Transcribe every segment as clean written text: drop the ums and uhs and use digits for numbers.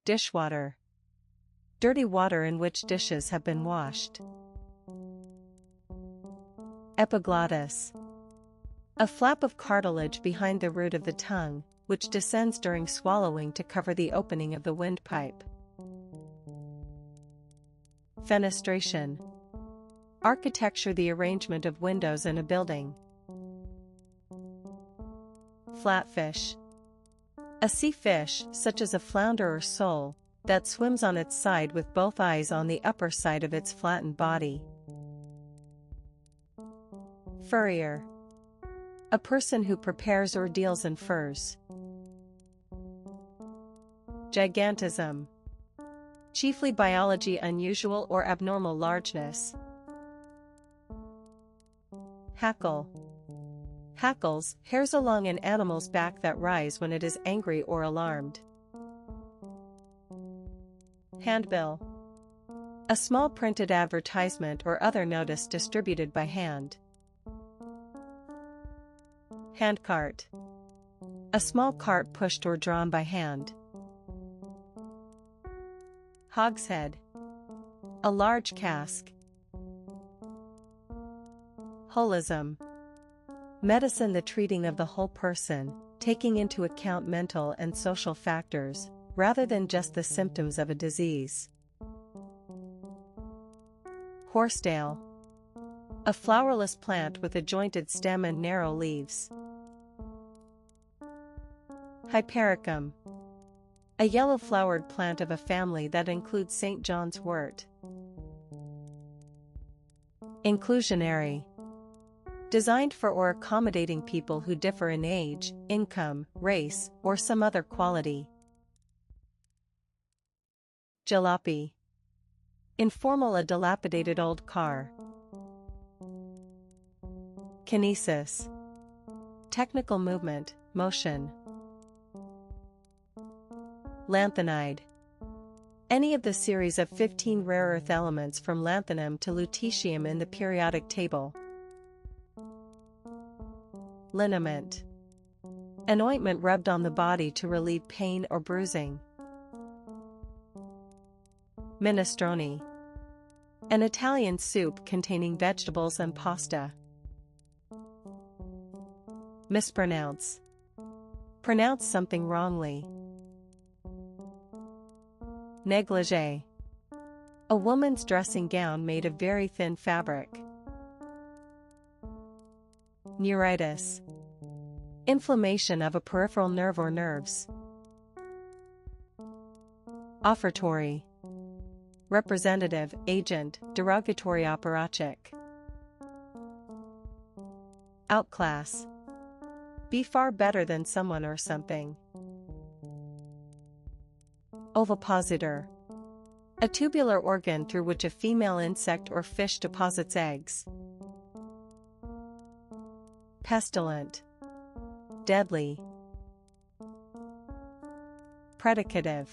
Dishwater. Dirty water in which dishes have been washed. Epiglottis. A flap of cartilage behind the root of the tongue, which descends during swallowing to cover the opening of the windpipe. Fenestration. Architecture, the arrangement of windows in a building. Flatfish. A sea fish, such as a flounder or sole, that swims on its side with both eyes on the upper side of its flattened body. Furrier. A person who prepares or deals in furs. Gigantism. Chiefly biology, unusual or abnormal largeness. Hackle. Hackles, hairs along an animal's back that rise when it is angry or alarmed. Handbill. A small printed advertisement or other notice distributed by hand. Handcart. A small cart pushed or drawn by hand. Hogshead. A large cask. Holism. Medicine, the treating of the whole person, taking into account mental and social factors, rather than just the symptoms of a disease. Horsedale. A flowerless plant with a jointed stem and narrow leaves. Hypericum. A yellow-flowered plant of a family that includes St. John's wort. Inclusionary. Designed for or accommodating people who differ in age, income, race, or some other quality. Jalopy. Informal, a dilapidated old car. Kinesis. Technical movement, motion. Lanthanide. Any of the series of 15 rare earth elements from lanthanum to lutetium in the periodic table. Liniment. An ointment rubbed on the body to relieve pain or bruising. Minestrone. An Italian soup containing vegetables and pasta. Mispronounce. Pronounce something wrongly. Negligee. A woman's dressing gown made of very thin fabric. Neuritis. Inflammation of a peripheral nerve or nerves. Offertory. Representative, agent, derogatory apparatchik. Outclass. Be far better than someone or something. Ovipositor. A tubular organ through which a female insect or fish deposits eggs. Pestilent. Deadly. Predicative.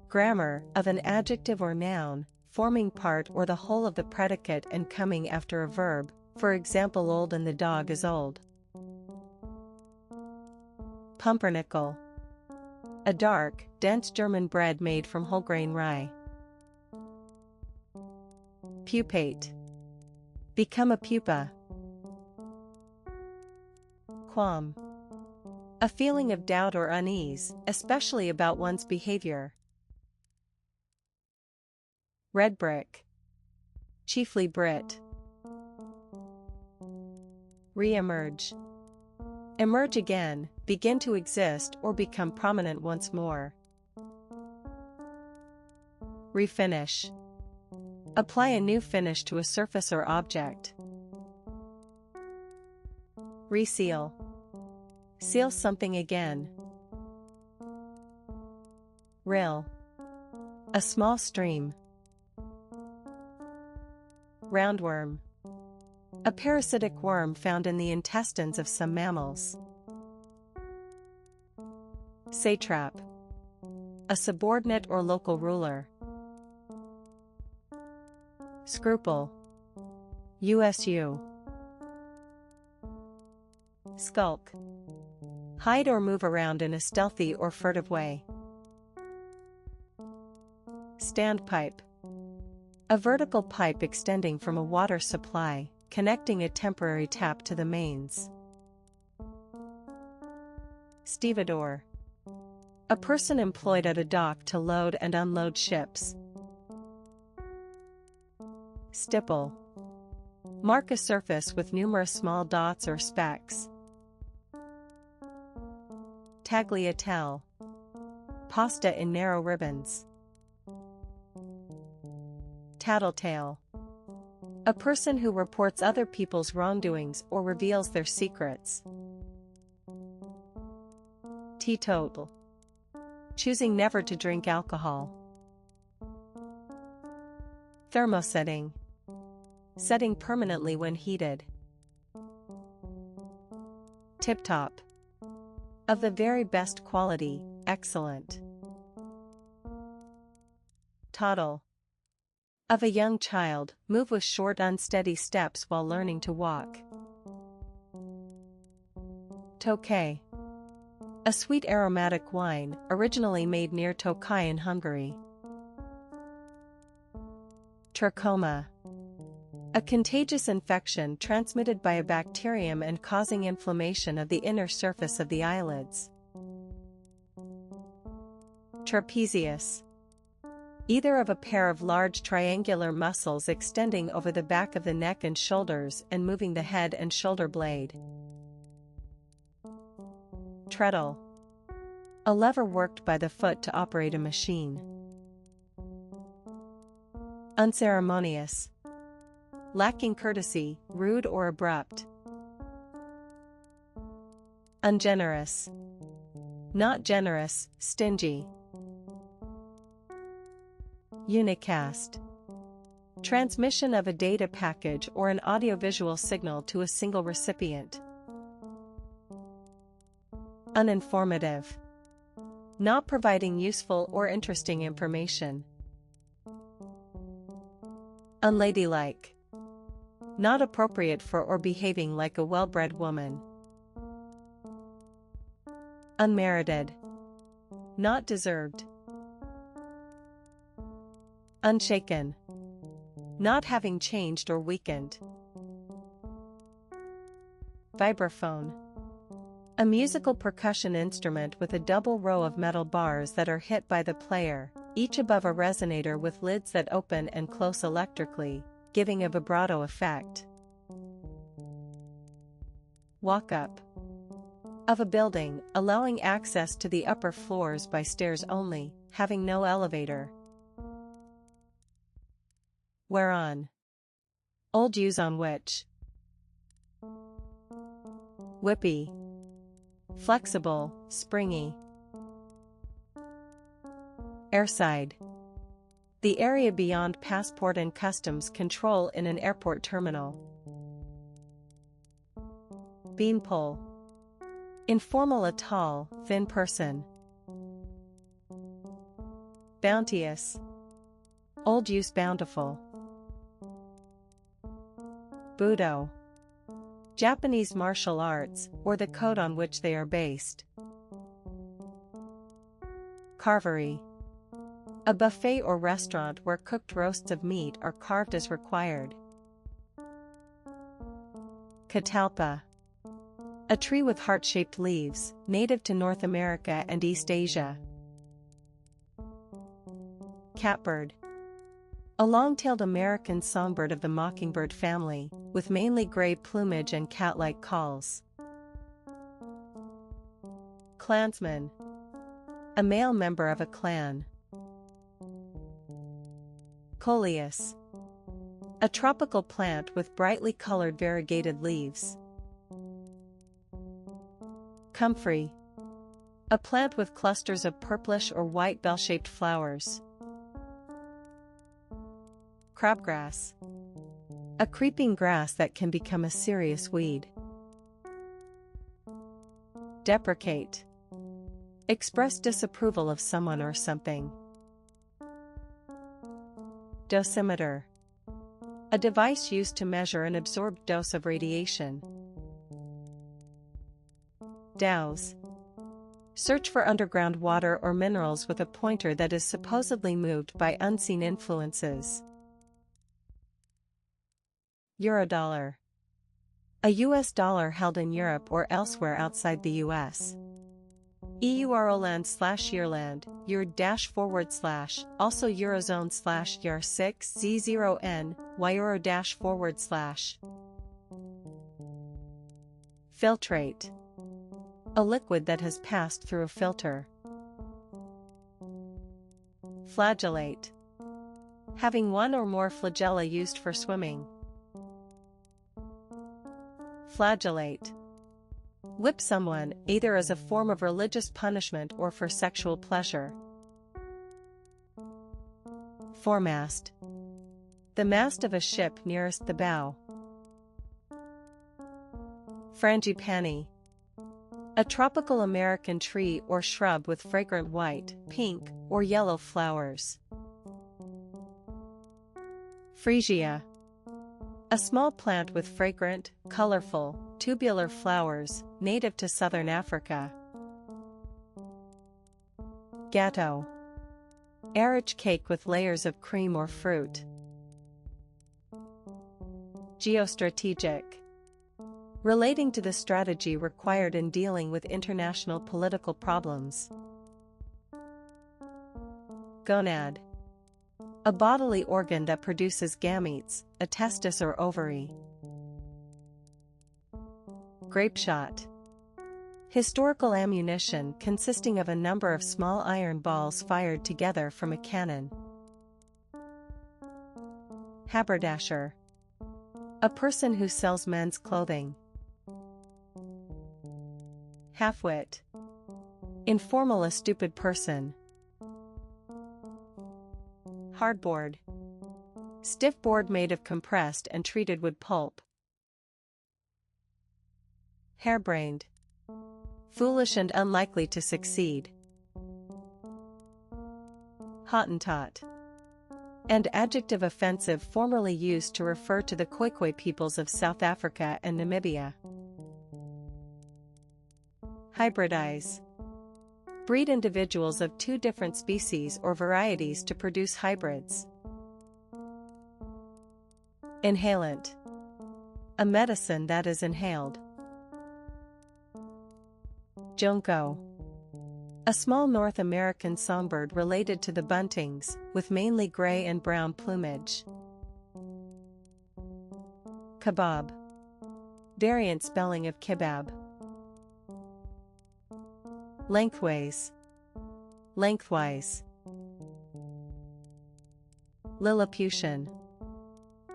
Grammar, of an adjective or noun, forming part or the whole of the predicate and coming after a verb, for example, old and the dog is old. Pumpernickel. A dark, dense German bread made from whole grain rye. Pupate. Become a pupa. Qualm. A feeling of doubt or unease, especially about one's behavior. Red brick. Chiefly Brit. Re-emerge. Emerge again, begin to exist or become prominent once more. Refinish. Apply a new finish to a surface or object. Reseal. Seal something again. Rill. A small stream. Roundworm. A parasitic worm found in the intestines of some mammals. Satrap. A subordinate or local ruler. Scruple. USU. Skulk. Hide or move around in a stealthy or furtive way. Standpipe. A vertical pipe extending from a water supply, connecting a temporary tap to the mains. Stevedore. A person employed at a dock to load and unload ships. Stipple. Mark a surface with numerous small dots or specks. Tagliatelle. Pasta in narrow ribbons. Tattletale. A person who reports other people's wrongdoings or reveals their secrets. Teetotal. Choosing never to drink alcohol. Thermosetting. Setting permanently when heated. Tip-top. Of the very best quality, excellent. Toddle. Of a young child, move with short unsteady steps while learning to walk. Tokay. A sweet aromatic wine, originally made near Tokaj in Hungary. Trachoma. A contagious infection transmitted by a bacterium and causing inflammation of the inner surface of the eyelids. Trapezius. Either of a pair of large triangular muscles extending over the back of the neck and shoulders and moving the head and shoulder blade. Treadle. A lever worked by the foot to operate a machine. Unceremonious. Lacking courtesy, rude or abrupt. Ungenerous. Not generous, stingy. Unicast. Transmission of a data package or an audiovisual signal to a single recipient. Uninformative. Not providing useful or interesting information. Unladylike. Not appropriate for or behaving like a well-bred woman. Unmerited. Not deserved. Unshaken. Not having changed or weakened. Vibraphone. A musical percussion instrument with a double row of metal bars that are hit by the player, each above a resonator with lids that open and close electrically, giving a vibrato effect. Walk-up. Of a building, allowing access to the upper floors by stairs only, having no elevator. Whereon. Old use on which. Whippy. Flexible, springy. Airside. The area beyond passport and customs control in an airport terminal. Beanpole. Informal, a tall, thin person. Bounteous. Old use, bountiful. Budo. Japanese martial arts, or the code on which they are based. Carvery. A buffet or restaurant where cooked roasts of meat are carved as required. Catalpa. A tree with heart-shaped leaves, native to North America and East Asia. Catbird. A long-tailed American songbird of the mockingbird family, with mainly gray plumage and cat-like calls. Clansman. A male member of a clan. Coleus. A tropical plant with brightly colored variegated leaves. Comfrey. A plant with clusters of purplish or white bell-shaped flowers. Crabgrass. A creeping grass that can become a serious weed. Deprecate. Express disapproval of someone or something. Dosimeter. A device used to measure an absorbed dose of radiation. Douse. Search for underground water or minerals with a pointer that is supposedly moved by unseen influences. Eurodollar. A US dollar held in Europe or elsewhere outside the US. EUROland/Yearland, Euro-/, also Eurozone/EUR6 Z0N, Euro-/. Filtrate. A liquid that has passed through a filter. Flagellate. Having one or more flagella used for swimming. Flagellate. Whip someone, either as a form of religious punishment or for sexual pleasure. Foremast. The mast of a ship nearest the bow. Frangipani. A tropical American tree or shrub with fragrant white, pink, or yellow flowers. Freesia. A small plant with fragrant, colorful, tubular flowers, native to southern Africa. Gâteau. Arrach cake with layers of cream or fruit. Geostrategic. Relating to the strategy required in dealing with international political problems. Gonad. A bodily organ that produces gametes, a testis or ovary. Grapeshot. Historical ammunition consisting of a number of small iron balls fired together from a cannon. Haberdasher. A person who sells men's clothing. Halfwit. Informal, a stupid person. Hardboard. Stiff board made of compressed and treated wood pulp. Harebrained. Foolish and unlikely to succeed. Hottentot. An adjective offensive formerly used to refer to the Khoikhoi peoples of South Africa and Namibia. Hybridize. Breed individuals of two different species or varieties to produce hybrids. Inhalant. A medicine that is inhaled. Junco. A small North American songbird related to the buntings, with mainly gray and brown plumage. Kebab. Variant spelling of kebab. Lengthways. Lengthwise. Lilliputian.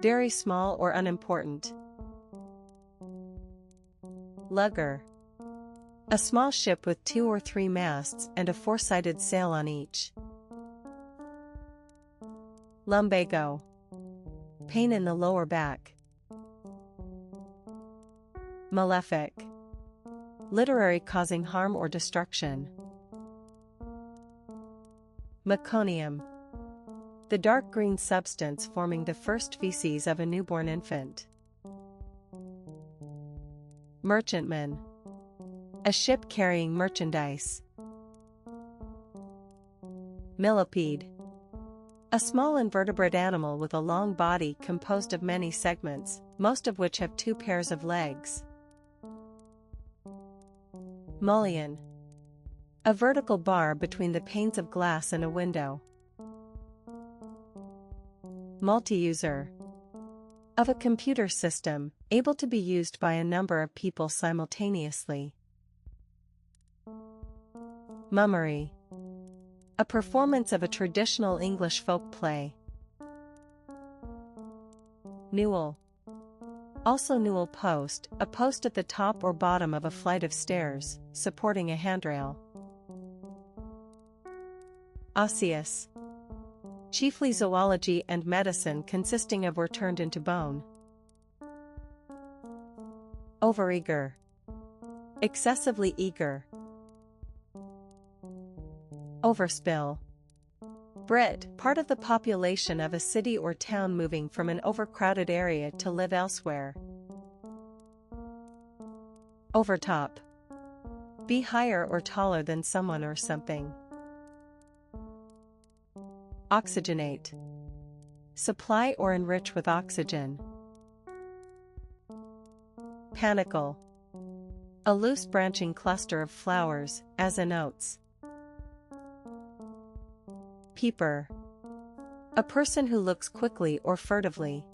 Very small or unimportant. Lugger. A small ship with 2 or 3 masts and a 4-sided sail on each. Lumbago. Pain in the lower back. Malefic. Literary causing harm or destruction. Meconium. The dark green substance forming the first feces of a newborn infant. Merchantman. A ship carrying merchandise. Millipede. A small invertebrate animal with a long body composed of many segments, most of which have 2 pairs of legs. Mullion. A vertical bar between the panes of glass in a window. Multi-user. Of a computer system, able to be used by a number of people simultaneously. Mummery. A performance of a traditional English folk play. Newel. Also newel post, a post at the top or bottom of a flight of stairs, supporting a handrail. Osseous. Chiefly zoology and medicine consisting of or turned into bone. Overeager. Excessively eager. Overspill. Brit, part of the population of a city or town moving from an overcrowded area to live elsewhere. Overtop. Be higher or taller than someone or something. Oxygenate. Supply or enrich with oxygen. Panicle. A loose branching cluster of flowers, as in oats. Peeper. A person who looks quickly or furtively.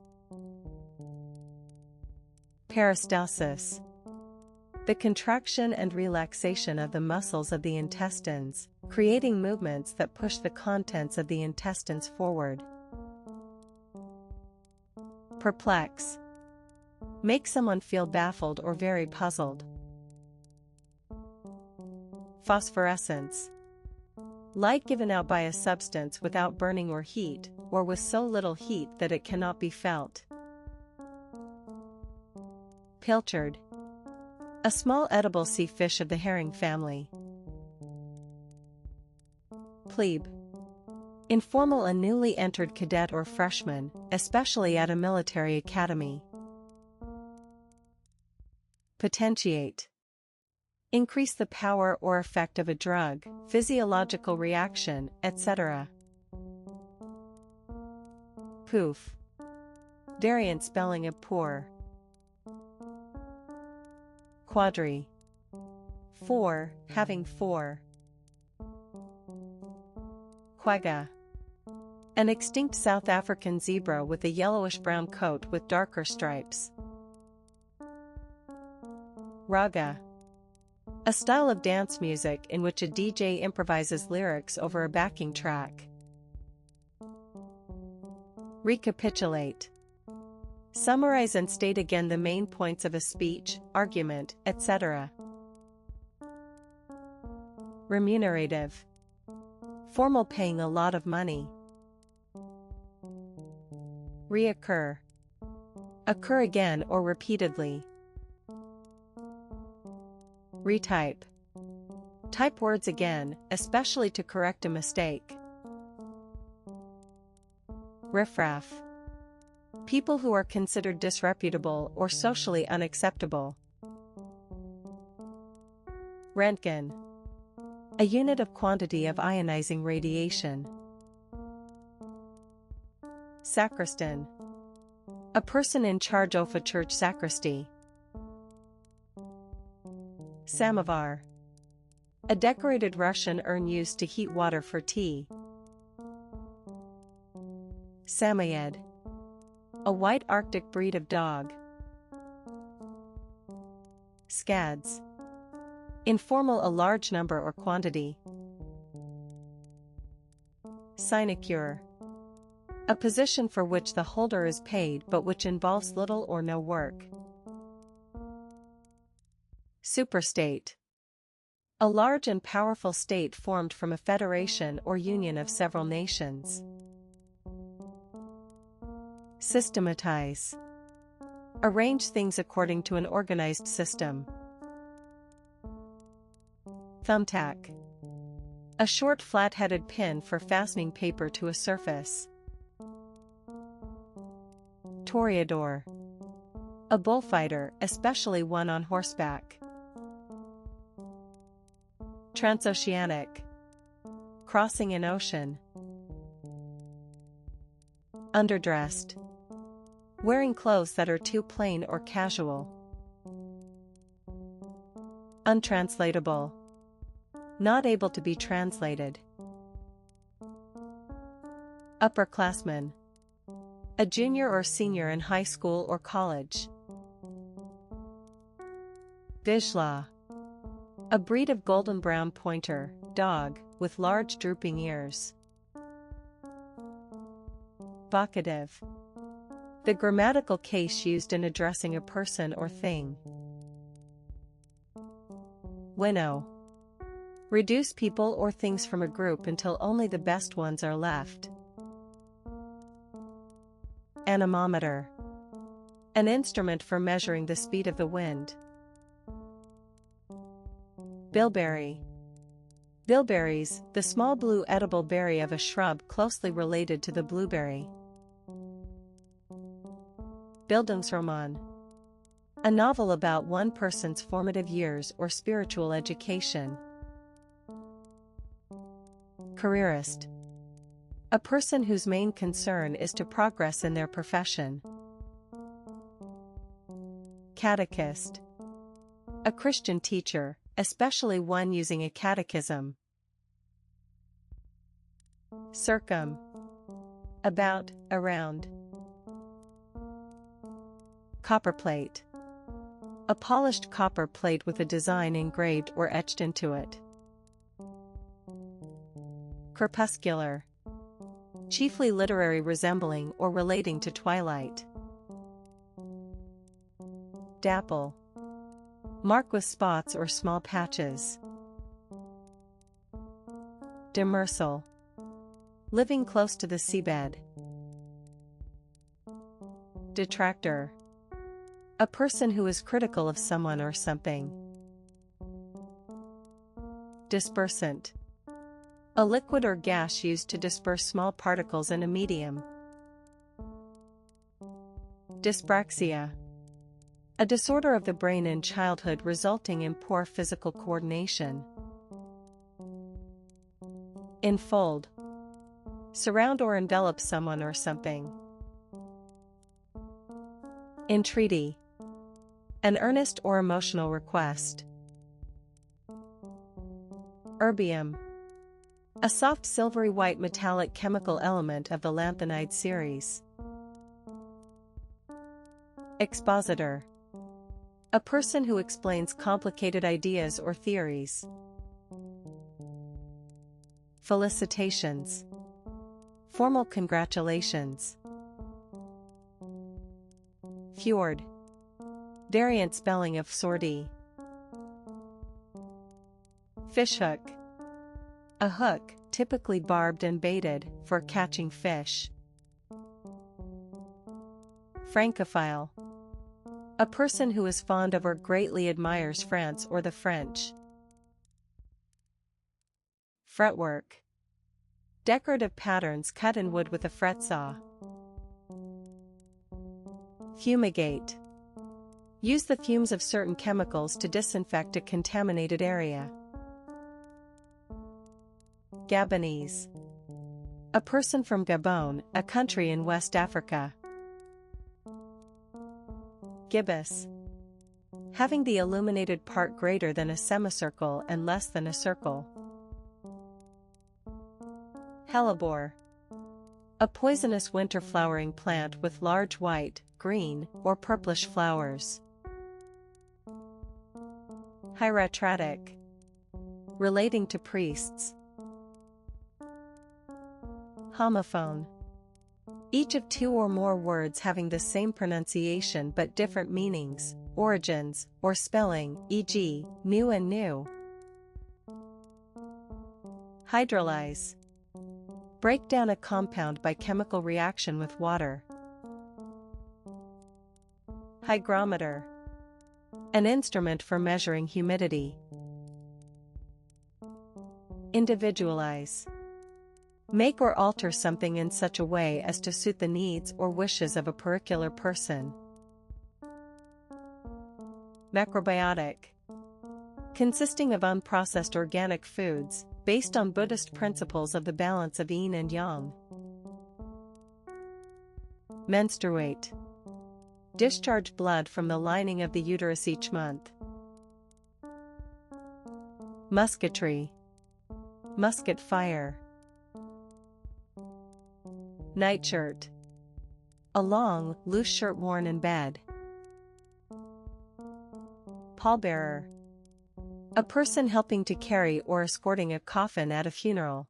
Peristalsis. The contraction and relaxation of the muscles of the intestines, creating movements that push the contents of the intestines forward. Perplex. Make someone feel baffled or very puzzled. Phosphorescence. Light given out by a substance without burning or heat, or with so little heat that it cannot be felt. Pilchard. A small edible sea fish of the herring family. Plebe. Informal, a newly entered cadet or freshman, especially at a military academy. Potentiate. Increase the power or effect of a drug, physiological reaction, etc. Poof. Variant spelling of poor. Quadri. Four, having four. Quagga. An extinct South African zebra with a yellowish-brown coat with darker stripes. Raga. A style of dance music in which a DJ improvises lyrics over a backing track. Recapitulate. Summarize and state again the main points of a speech, argument, etc. Remunerative. Formal, paying a lot of money. Reoccur. Occur again or repeatedly. Retype. Type words again, especially to correct a mistake. Riffraff. People who are considered disreputable or socially unacceptable. Röntgen. A unit of quantity of ionizing radiation. Sacristan. A person in charge of a church sacristy. Samovar. A decorated Russian urn used to heat water for tea. Samoyed. A white Arctic breed of dog. Scads. Informal, a large number or quantity. Sinecure. A position for which the holder is paid but which involves little or no work. Superstate. A large and powerful state formed from a federation or union of several nations. Systematize. Arrange things according to an organized system. Thumbtack. A short flat-headed pin for fastening paper to a surface. Toreador. A bullfighter, especially one on horseback. Transoceanic. Crossing an ocean. Underdressed. Wearing clothes that are too plain or casual. Untranslatable. Not able to be translated. Upperclassman. A junior or senior in high school or college. Vizsla. A breed of golden brown pointer, dog, with large drooping ears. Vocative. The grammatical case used in addressing a person or thing. Winnow. Reduce people or things from a group until only the best ones are left. Anemometer. An instrument for measuring the speed of the wind. Bilberry. Bilberries, the small blue edible berry of a shrub closely related to the blueberry. Bildungsroman. A novel about one person's formative years or spiritual education. Careerist. A person whose main concern is to progress in their profession. Catechist. A Christian teacher, especially one using a catechism. Circum. About, around. Copperplate. A polished copper plate with a design engraved or etched into it. Crepuscular. Chiefly literary, resembling or relating to twilight. Dapple. Mark with spots or small patches. Demersal. Living close to the seabed. Detractor. A person who is critical of someone or something. Dispersant. A liquid or gas used to disperse small particles in a medium. Dyspraxia. A disorder of the brain in childhood resulting in poor physical coordination. Enfold. Surround or envelop someone or something. Entreaty. An earnest or emotional request. Erbium. A soft silvery white metallic chemical element of the lanthanide series. Expositor. A person who explains complicated ideas or theories. Felicitations. Formal congratulations. Fjord. Variant spelling of sortie. Fishhook. A hook, typically barbed and baited, for catching fish. Francophile. A person who is fond of or greatly admires France or the French. Fretwork. Decorative patterns cut in wood with a fret saw. Fumigate. Use the fumes of certain chemicals to disinfect a contaminated area. Gabonese. A person from Gabon, a country in West Africa. Gibbous. Having the illuminated part greater than a semicircle and less than a circle. Hellebore. A poisonous winter flowering plant with large white, green, or purplish flowers. Hieratratic. Relating to priests. Homophone. Each of two or more words having the same pronunciation but different meanings, origins, or spelling, e.g., mu and new. Hydrolyze. Break down a compound by chemical reaction with water. Hygrometer. An instrument for measuring humidity. Individualize. Make or alter something in such a way as to suit the needs or wishes of a particular person. Macrobiotic. Consisting of unprocessed organic foods, based on Buddhist principles of the balance of yin and yang. Menstruate. Discharge blood from the lining of the uterus each month. Musketry. Musket fire. Nightshirt. A long, loose shirt worn in bed. Pallbearer. A person helping to carry or escorting a coffin at a funeral.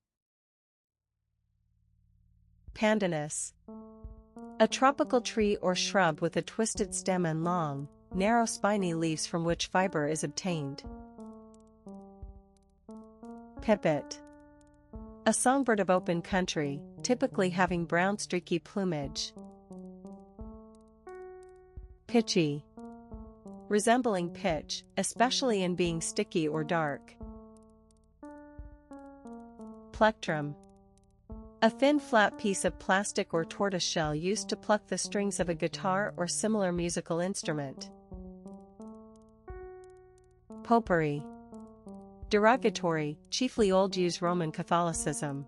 Pandanus. A tropical tree or shrub with a twisted stem and long, narrow spiny leaves from which fiber is obtained. Pipit. A songbird of open country, typically having brown streaky plumage. Pitchy. Resembling pitch, especially in being sticky or dark. Plectrum. A thin flat piece of plastic or tortoiseshell used to pluck the strings of a guitar or similar musical instrument. Popery. Derogatory, chiefly old-use Roman Catholicism.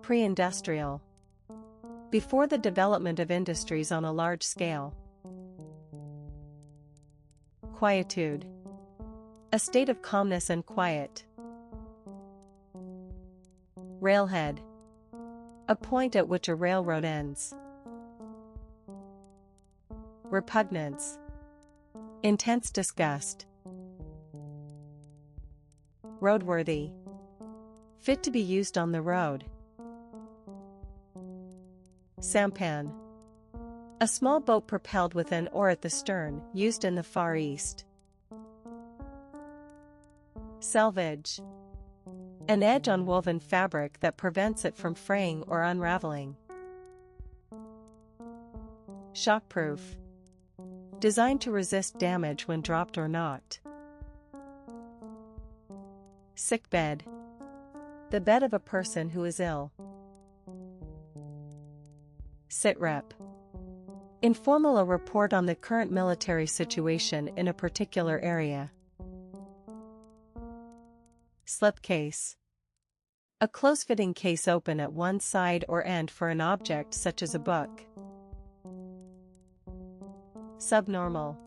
Pre-industrial. Before the development of industries on a large scale. Quietude. A state of calmness and quiet. Railhead. A point at which a railroad ends. Repugnance. Intense disgust. Roadworthy. Fit to be used on the road. Sampan. A small boat propelled with an oar at the stern, used in the Far East. Selvage. An edge on woven fabric that prevents it from fraying or unraveling. Shockproof. Designed to resist damage when dropped or knocked. Sickbed. The bed of a person who is ill. Sitrep. Informal, a report on the current military situation in a particular area. Slipcase. A close-fitting case open at one side or end for an object such as a book. Subnormal.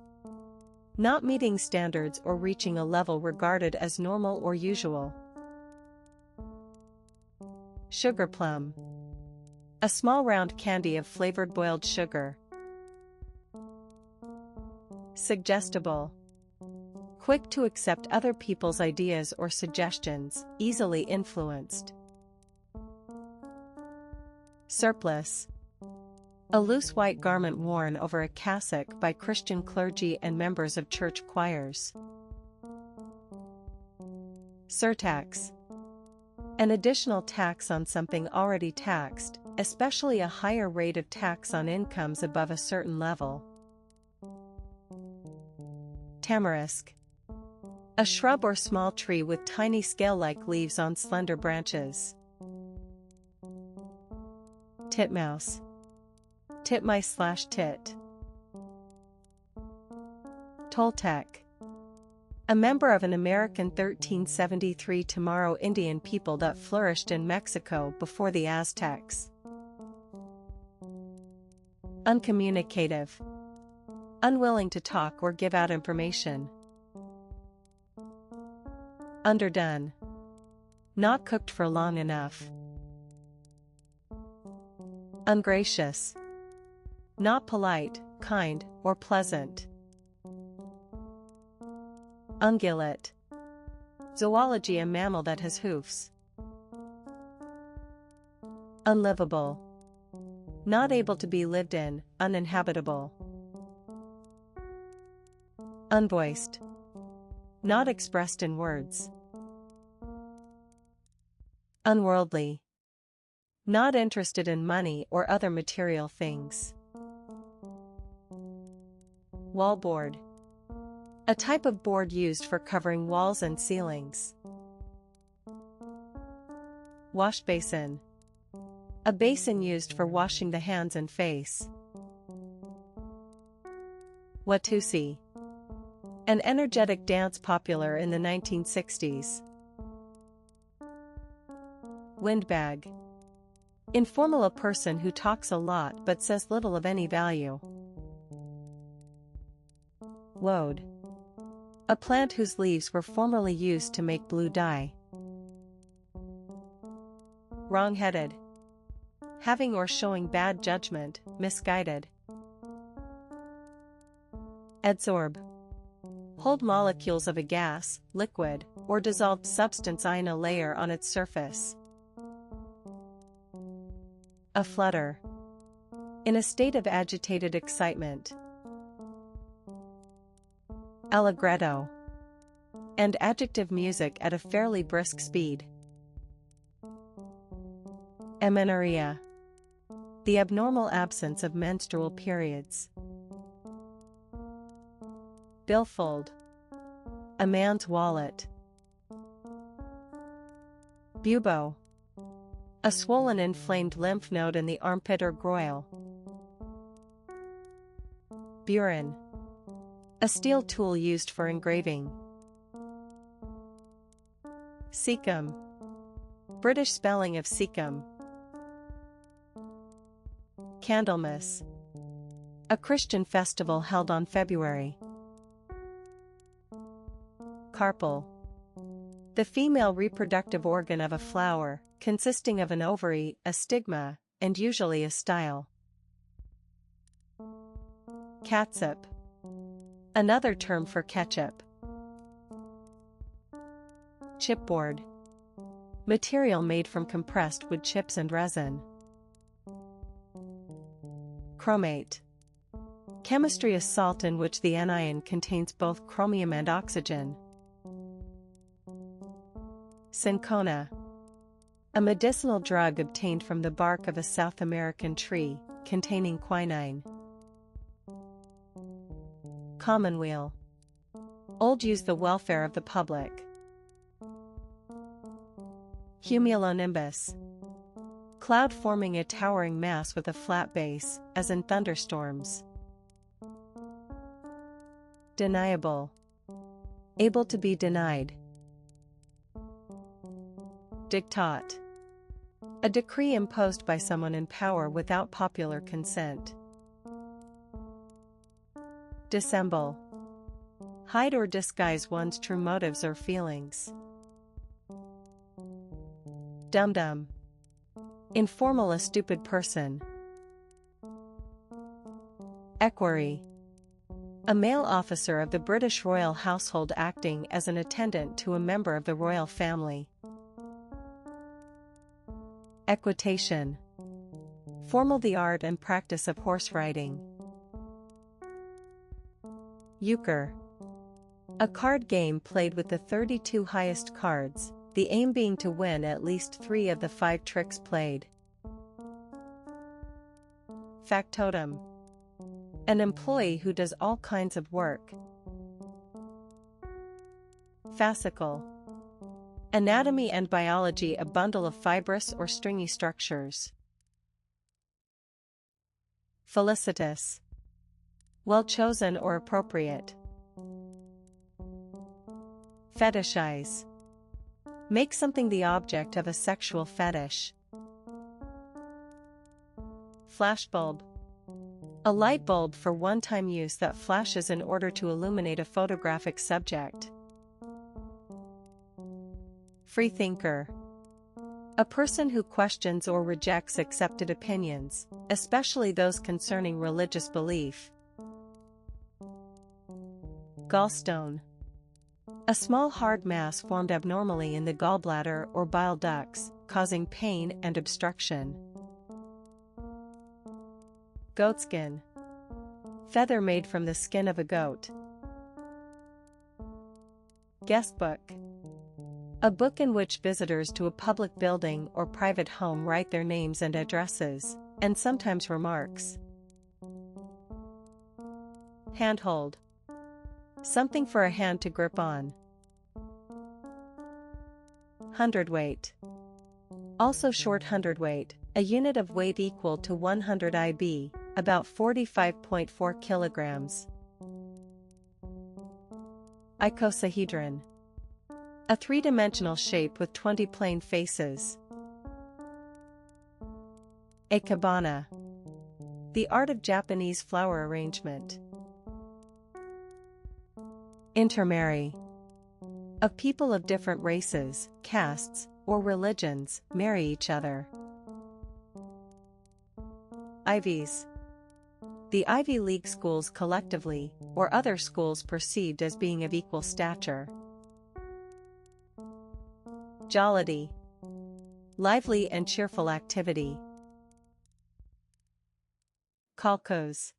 Not meeting standards or reaching a level regarded as normal or usual. Sugar plum. A small round candy of flavored boiled sugar. Suggestible. Quick to accept other people's ideas or suggestions, easily influenced. Surplice. A loose white garment worn over a cassock by Christian clergy and members of church choirs. Surtax. An additional tax on something already taxed, especially a higher rate of tax on incomes above a certain level. Tamarisk. A shrub or small tree with tiny scale-like leaves on slender branches. Titmouse. Titmice/tit. Toltec. A member of an American 1373 Tomorrow Indian people that flourished in Mexico before the Aztecs. Uncommunicative. Unwilling to talk or give out information. Underdone. Not cooked for long enough. Ungracious. Not polite, kind, or pleasant. Ungulate. Zoology, a mammal that has hoofs. Unlivable. Not able to be lived in, uninhabitable. Unvoiced. Not expressed in words. Unworldly. Not interested in money or other material things. Wallboard. A type of board used for covering walls and ceilings. Wash basin. A basin used for washing the hands and face. Watusi. An energetic dance popular in the 1960s. Windbag. Informal, a person who talks a lot but says little of any value. Woad. A plant whose leaves were formerly used to make blue dye. Wrong-headed. Having or showing bad judgment, misguided. Adsorb. Hold molecules of a gas, liquid, or dissolved substance in a layer on its surface. Aflutter. In a state of agitated excitement. Allegretto. And adjective, music at a fairly brisk speed. Amenorrhea. The abnormal absence of menstrual periods. Billfold. A man's wallet. Bubo. A swollen, inflamed lymph node in the armpit or groin. Burin. A steel tool used for engraving. Sikkim. British spelling of Sikkim. Candlemas. A Christian festival held on February. Carpel. The female reproductive organ of a flower, consisting of an ovary, a stigma, and usually a style. Catsup. Another term for ketchup. Chipboard. Material made from compressed wood chips and resin. Chromate. Chemistry is salt in which the anion contains both chromium and oxygen. Cinchona. A medicinal drug obtained from the bark of a South American tree, containing quinine. Commonweal. Old use the welfare of the public. Cumulonimbus. Cloud forming a towering mass with a flat base, as in thunderstorms. Deniable. Able to be denied. Diktat. A decree imposed by someone in power without popular consent. Dissemble. Hide or disguise one's true motives or feelings. Dum-dum. Informal, a stupid person. Equerry. A male officer of the British royal household acting as an attendant to a member of the royal family. Equitation. Formal, the art and practice of horse riding. Euchre. A card game played with the 32 highest cards, the aim being to win at least 3 of the 5 tricks played. Factotum. An employee who does all kinds of work. Fascicle. Anatomy and biology, a bundle of fibrous or stringy structures. Felicitous. Well chosen or appropriate. Fetishize. Make something the object of a sexual fetish. Flashbulb. A light bulb for one-time use that flashes in order to illuminate a photographic subject. Freethinker. A person who questions or rejects accepted opinions, especially those concerning religious belief. Gallstone. A small hard mass formed abnormally in the gallbladder or bile ducts, causing pain and obstruction. Goatskin. Feather made from the skin of a goat. Guestbook. A book in which visitors to a public building or private home write their names and addresses, and sometimes remarks. Handhold. Something for a hand to grip on. Hundredweight. Also short hundredweight, a unit of weight equal to 100 IB, about 45.4 kilograms. Icosahedron. A three-dimensional shape with 20 plane faces. Ikebana. The art of Japanese flower arrangement. Intermarry. Of people of different races, castes, or religions, marry each other. Ivies. The Ivy League schools collectively, or other schools perceived as being of equal stature. Jollity. Lively and cheerful activity. Kolkhoz.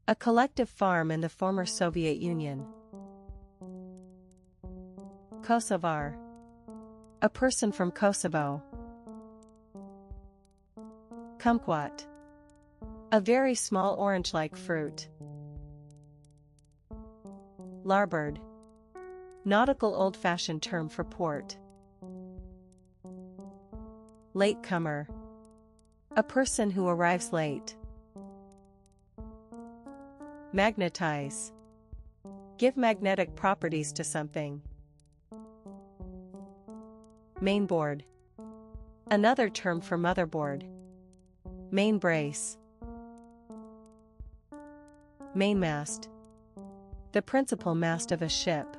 A collective farm in the former Soviet Union. Kosovar. A person from Kosovo. Kumquat. A very small orange-like fruit. Larboard. Nautical old-fashioned term for port. Latecomer. A person who arrives late. Magnetize. Give magnetic properties to something. Mainboard. Another term for motherboard. Main brace. Mainmast. The principal mast of a ship.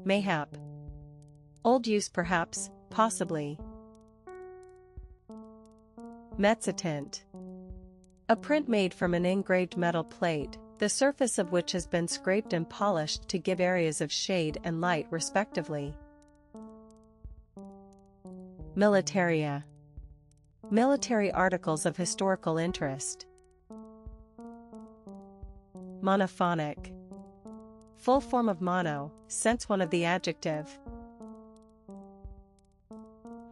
Mayhap. Old use perhaps, possibly. Mezzotint. A print made from an engraved metal plate, the surface of which has been scraped and polished to give areas of shade and light respectively. Militaria. Military articles of historical interest. Monophonic. Full form of mono, sense one of the adjective.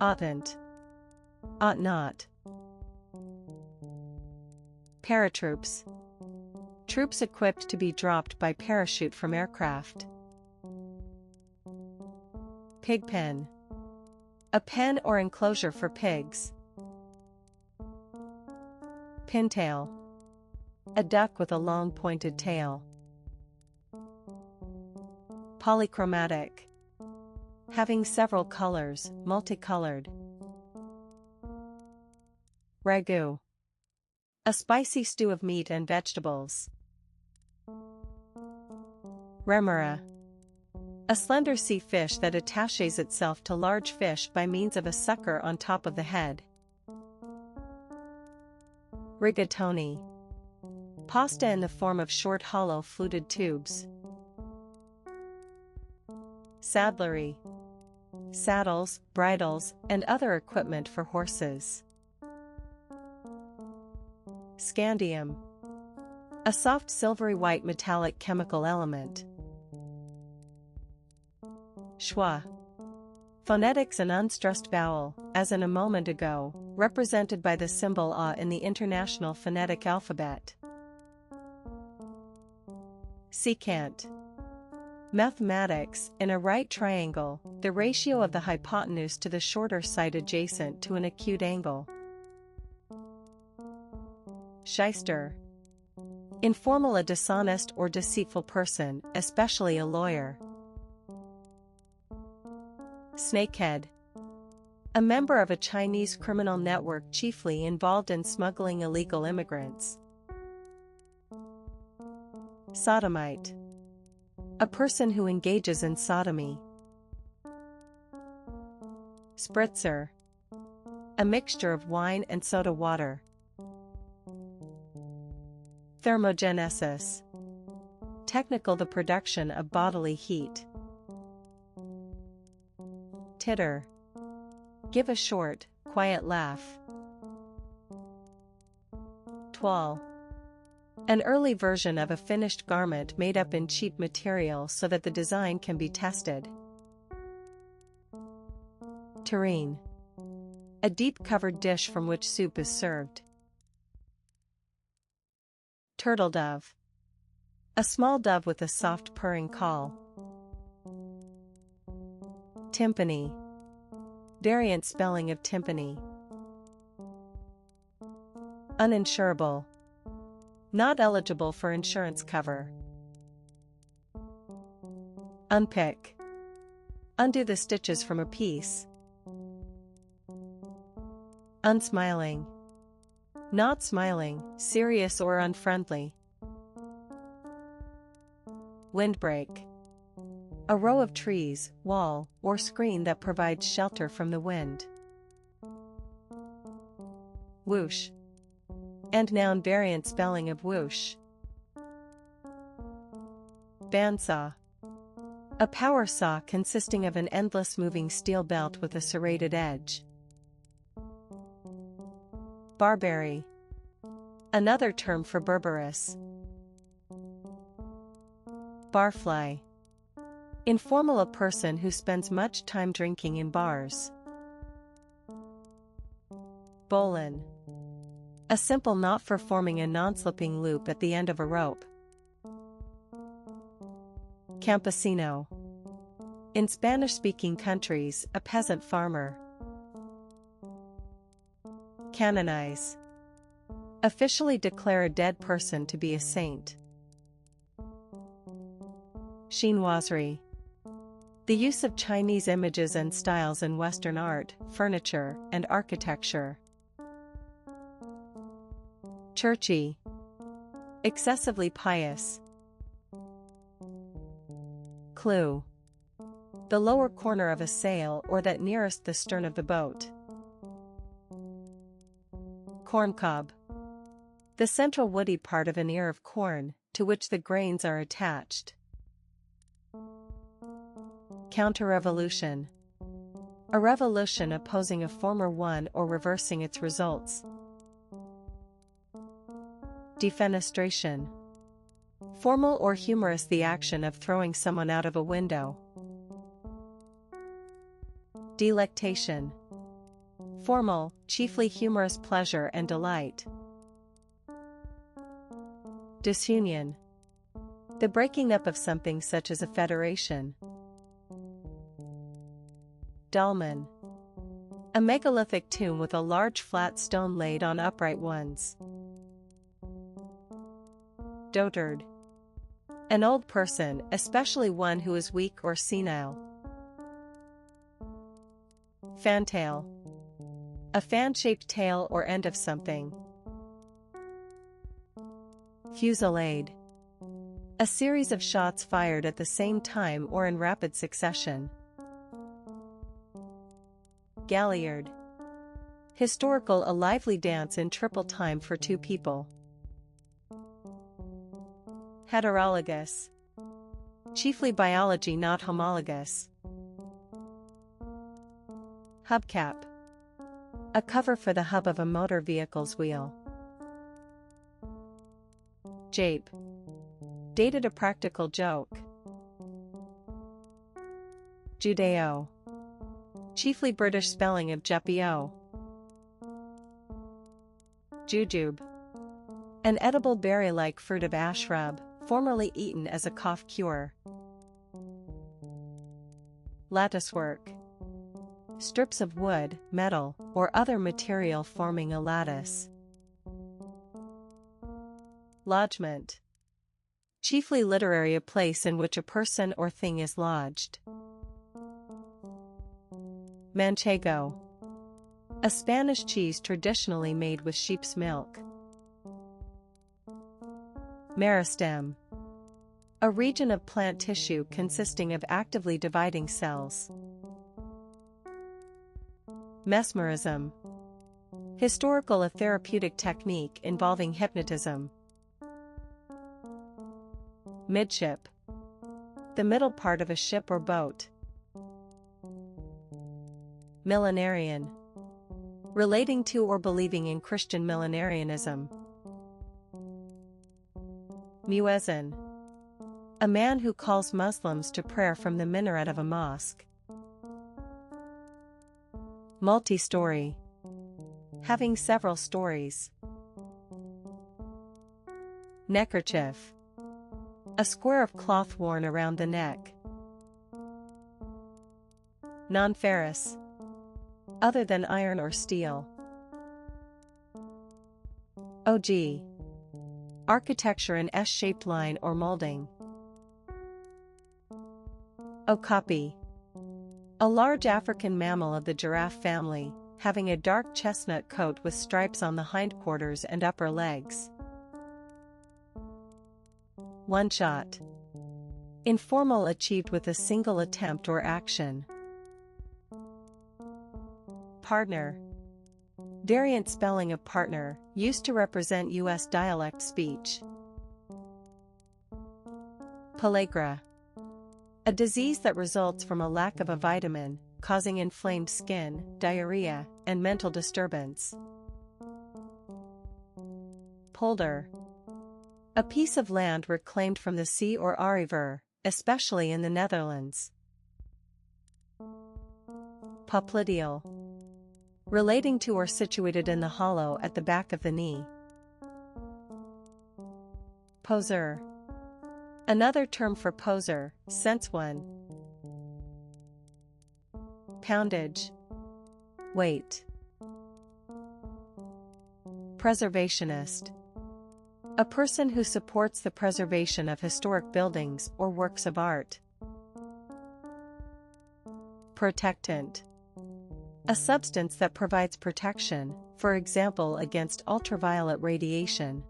Oughtn't. Ought not. Paratroops. Troops equipped to be dropped by parachute from aircraft. Pigpen. A pen or enclosure for pigs. Pintail. A duck with a long pointed tail. Polychromatic. Having several colors, multicolored. Ragout. A spicy stew of meat and vegetables. Remora. A slender sea fish that attaches itself to large fish by means of a sucker on top of the head. Rigatoni. Pasta in the form of short hollow fluted tubes. Saddlery. Saddles, bridles, and other equipment for horses. Scandium. A soft silvery white metallic chemical element. Schwa. Phonetics and unstressed vowel, as in a moment ago, represented by the symbol A in the International Phonetic Alphabet. Secant. Mathematics, in a right triangle, the ratio of the hypotenuse to the shorter side adjacent to an acute angle. Shyster. Informal, a dishonest or deceitful person, especially a lawyer. Snakehead. A member of a Chinese criminal network chiefly involved in smuggling illegal immigrants. Sodomite. A person who engages in sodomy. Spritzer. A mixture of wine and soda water. Thermogenesis. Technical, the production of bodily heat. Titter. Give a short, quiet laugh. Toile. An early version of a finished garment made up in cheap material so that the design can be tested. Tureen. A deep covered dish from which soup is served. Turtle dove. A small dove with a soft purring call. Timpani. Variant spelling of timpani. Uninsurable. Not eligible for insurance cover. Unpick. Undo the stitches from a piece. Unsmiling. Not smiling, serious or unfriendly. Windbreak. A row of trees, wall, or screen that provides shelter from the wind. Whoosh. And noun variant spelling of whoosh. Bandsaw. A power saw consisting of an endless moving steel belt with a serrated edge. Barberry. Another term for berberis. Barfly. Informal, a person who spends much time drinking in bars. Bowline. A simple knot for forming a non-slipping loop at the end of a rope. Campesino. In Spanish-speaking countries, a peasant farmer. Canonize. Officially declare a dead person to be a saint. Chinoiserie. The use of Chinese images and styles in Western art, furniture, and architecture. Churchy. Excessively pious. Clew. The lower corner of a sail or that nearest the stern of the boat. Corncob. The central woody part of an ear of corn, to which the grains are attached. Counter-revolution. A revolution opposing a former one or reversing its results. Defenestration. Formal or humorous, the action of throwing someone out of a window. Delectation. Formal, chiefly humorous pleasure and delight. Disunion. The breaking up of something such as a federation. Dolmen. A megalithic tomb with a large flat stone laid on upright ones. Dotard. An old person, especially one who is weak or senile. Fantail. A fan-shaped tail or end of something. Fusillade. A series of shots fired at the same time or in rapid succession. Galliard. Historical, a lively dance in triple time for two people. Heterologous. Chiefly biology not homologous. Hubcap. A cover for the hub of a motor vehicle's wheel. Jape. Dated, a practical joke. Judeo. Chiefly British spelling of Jupio. Jujube. An edible berry-like fruit of ash shrub, formerly eaten as a cough cure. Latticework. Strips of wood, metal, or other material forming a lattice. Lodgment. Chiefly literary, a place in which a person or thing is lodged. Manchego. A Spanish cheese traditionally made with sheep's milk. Meristem. A region of plant tissue consisting of actively dividing cells. Mesmerism. Historical, a therapeutic technique involving hypnotism. Midship. The middle part of a ship or boat. Millenarian. Relating to or believing in Christian millenarianism. Muezzin. A man who calls Muslims to prayer from the minaret of a mosque. Multi-story. Having several stories. Neckerchief. A square of cloth worn around the neck. Non-ferrous. Other than iron or steel. OG. Architecture in S-shaped line or molding. Okapi. A large African mammal of the giraffe family, having a dark chestnut coat with stripes on the hindquarters and upper legs. One-shot. Informal, achieved with a single attempt or action. Partner. Variant spelling of partner, used to represent U.S. dialect speech. Pellagra. A disease that results from a lack of a vitamin, causing inflamed skin, diarrhea, and mental disturbance. Polder. A piece of land reclaimed from the sea or river, especially in the Netherlands. Popliteal. Relating to or situated in the hollow at the back of the knee. Poseur. Another term for poser, sense one. Poundage. Weight. Preservationist. A person who supports the preservation of historic buildings or works of art. Protectant. A substance that provides protection, for example against ultraviolet radiation.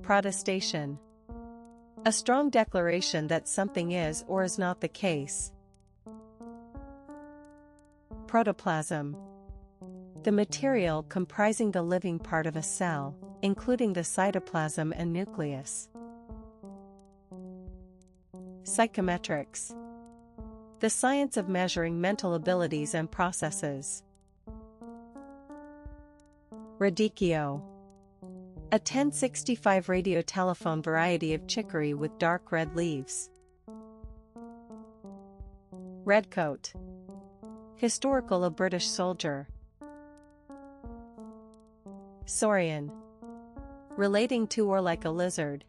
Protestation. A strong declaration that something is or is not the case. Protoplasm. The material comprising the living part of a cell, including the cytoplasm and nucleus. Psychometrics. The science of measuring mental abilities and processes. Radicchio. A 1065 radiotelephone variety of chicory with dark red leaves. Redcoat. Historical a British soldier. Saurian. Relating to or like a lizard.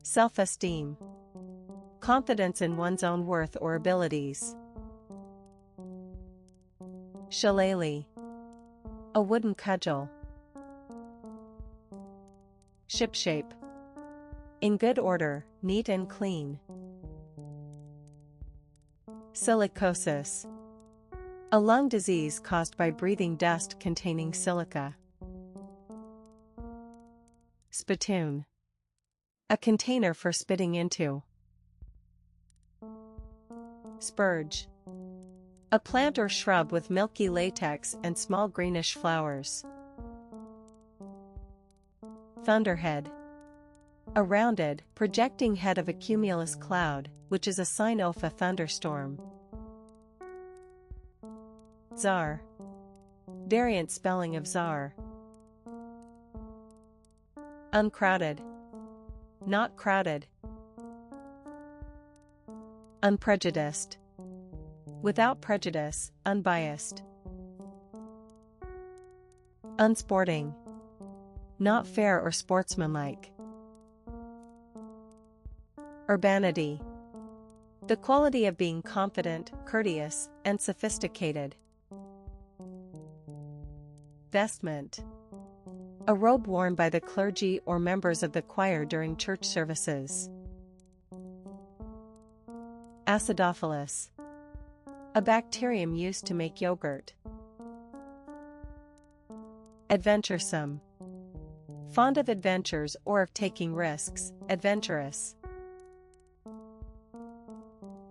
Self-esteem. Confidence in one's own worth or abilities. Shillelagh. A wooden cudgel. Shipshape. In good order, neat and clean. Silicosis. A lung disease caused by breathing dust containing silica. Spittoon. A container for spitting into. Spurge. A plant or shrub with milky latex and small greenish flowers. Thunderhead. A rounded, projecting head of a cumulus cloud, which is a sign of a thunderstorm. Czar. Variant spelling of czar. Uncrowded. Not crowded. Unprejudiced. Without prejudice, unbiased. Unsporting. Not fair or sportsmanlike. Urbanity. The quality of being confident, courteous, and sophisticated. Vestment. A robe worn by the clergy or members of the choir during church services. Acidophilus. A bacterium used to make yogurt. Adventuresome. Fond of adventures or of taking risks, adventurous.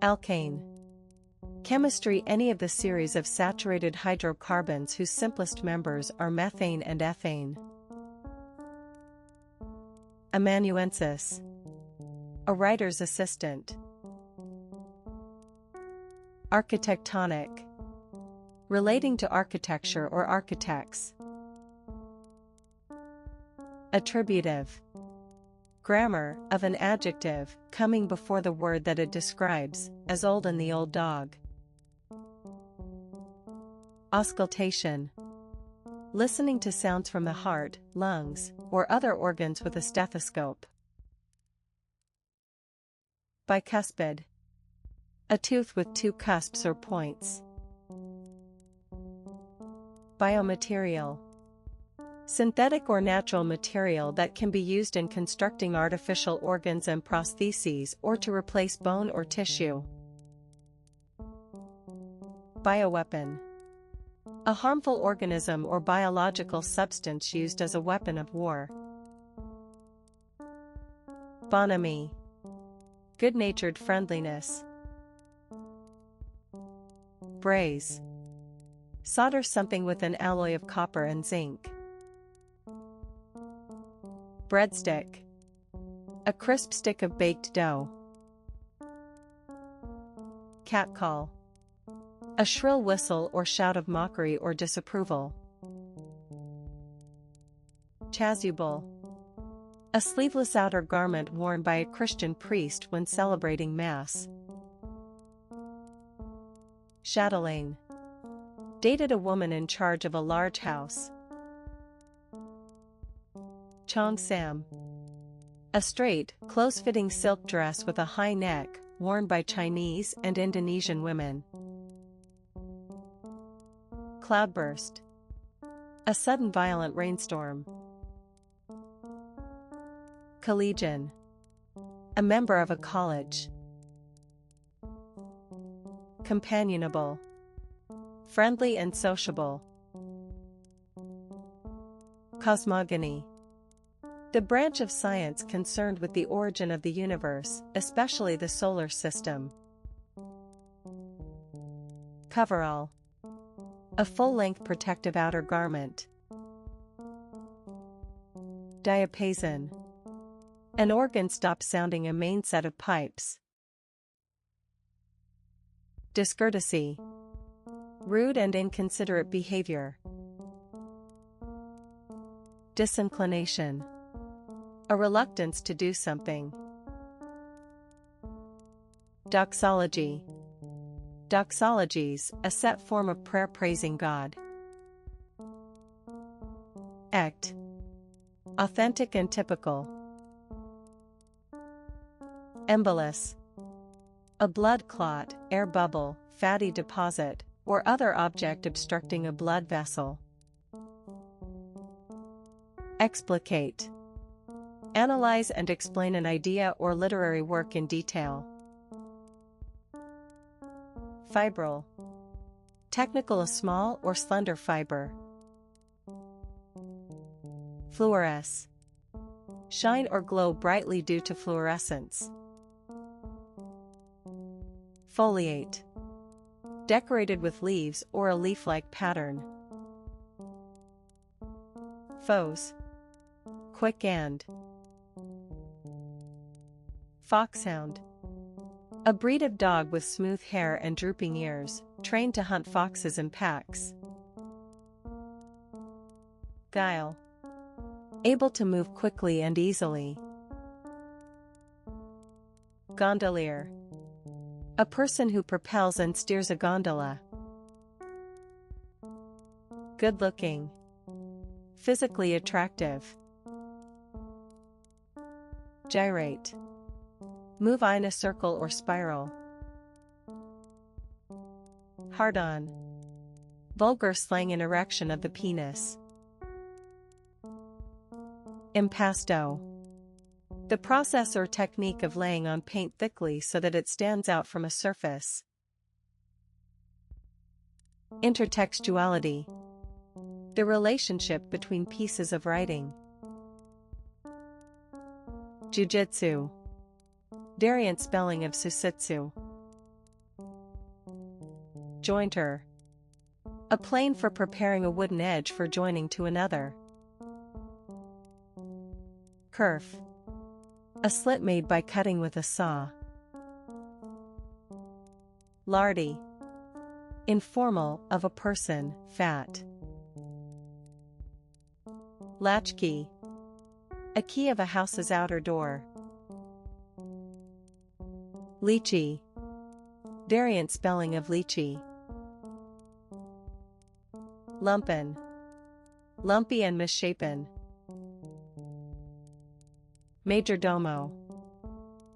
Alkane. Chemistry. Any of the series of saturated hydrocarbons whose simplest members are methane and ethane. Amanuensis. A writer's assistant. Architectonic. Relating to architecture or architects. Attributive. Grammar of an adjective coming before the word that it describes, as old in the old dog. Auscultation. Listening to sounds from the heart, lungs, or other organs with a stethoscope. Bicuspid. A tooth with two cusps or points. Biomaterial. Synthetic or natural material that can be used in constructing artificial organs and prostheses or to replace bone or tissue. Bioweapon. A harmful organism or biological substance used as a weapon of war. Bonhomie. Good-natured friendliness. Braze. Solder something with an alloy of copper and zinc. Breadstick. A crisp stick of baked dough. Catcall. A shrill whistle or shout of mockery or disapproval. Chasuble. A sleeveless outer garment worn by a Christian priest when celebrating Mass. Chatelaine. Dated a woman in charge of a large house. Cheongsam. A straight, close-fitting silk dress with a high neck, worn by Chinese and Indonesian women. Cloudburst. A sudden violent rainstorm. Collegian. A member of a college. Companionable. Friendly and sociable. Cosmogony. The branch of science concerned with the origin of the universe, especially the solar system. Coverall. A full-length protective outer garment. Diapason. An organ stops sounding a main set of pipes. Discourtesy. Rude and inconsiderate behavior. Disinclination. A reluctance to do something. Doxology. Doxologies, a set form of prayer praising God. Ect. Authentic and typical. Embolus. A blood clot, air bubble, fatty deposit, or other object obstructing a blood vessel. Explicate. Analyze and explain an idea or literary work in detail. Fibril. Technical, a small or slender fiber. Fluoresce. Shine or glow brightly due to fluorescence. Foliate. Decorated with leaves or a leaf-like pattern. Foes. Quick and. Foxhound. A breed of dog with smooth hair and drooping ears, trained to hunt foxes in packs. Guile. Able to move quickly and easily. Gondolier. A person who propels and steers a gondola. Good-looking. Physically attractive. Gyrate. Move in a circle or spiral. Hard-on. Vulgar slang in erection of the penis. Impasto. The process or technique of laying on paint thickly so that it stands out from a surface. Intertextuality. The relationship between pieces of writing. Jujitsu. Variant spelling of susitsu. Jointer. A plane for preparing a wooden edge for joining to another. Kerf. A slit made by cutting with a saw. Lardy. Informal, of a person, fat. Latchkey. A key of a house's outer door. Lychee. Variant spelling of lychee. Lumpen. Lumpy and misshapen. Majordomo.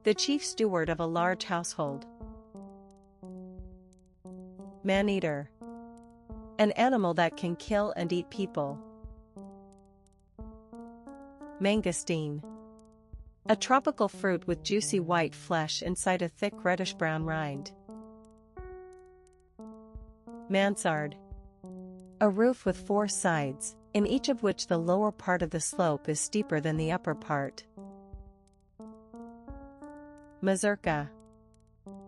The chief steward of a large household. Maneater. An animal that can kill and eat people. Mangosteen. A tropical fruit with juicy white flesh inside a thick reddish-brown rind. Mansard. A roof with 4 sides, in each of which the lower part of the slope is steeper than the upper part. Mazurka.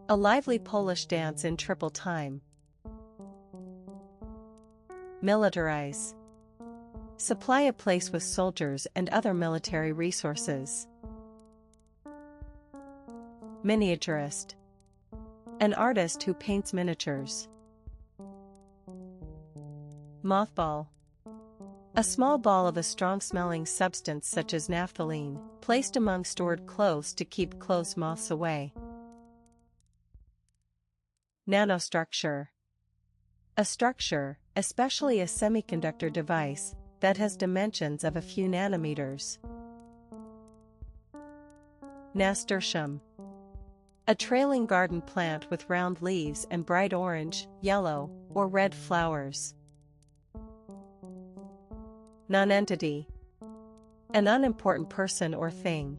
A lively Polish dance in triple time. Militarize. Supply a place with soldiers and other military resources. Miniaturist. An artist who paints miniatures. Mothball. A small ball of a strong-smelling substance such as naphthalene, placed among stored clothes to keep clothes moths away. Nanostructure. A structure, especially a semiconductor device, that has dimensions of a few nanometers. Nasturtium. A trailing garden plant with round leaves and bright orange, yellow, or red flowers. Nonentity. An unimportant person or thing.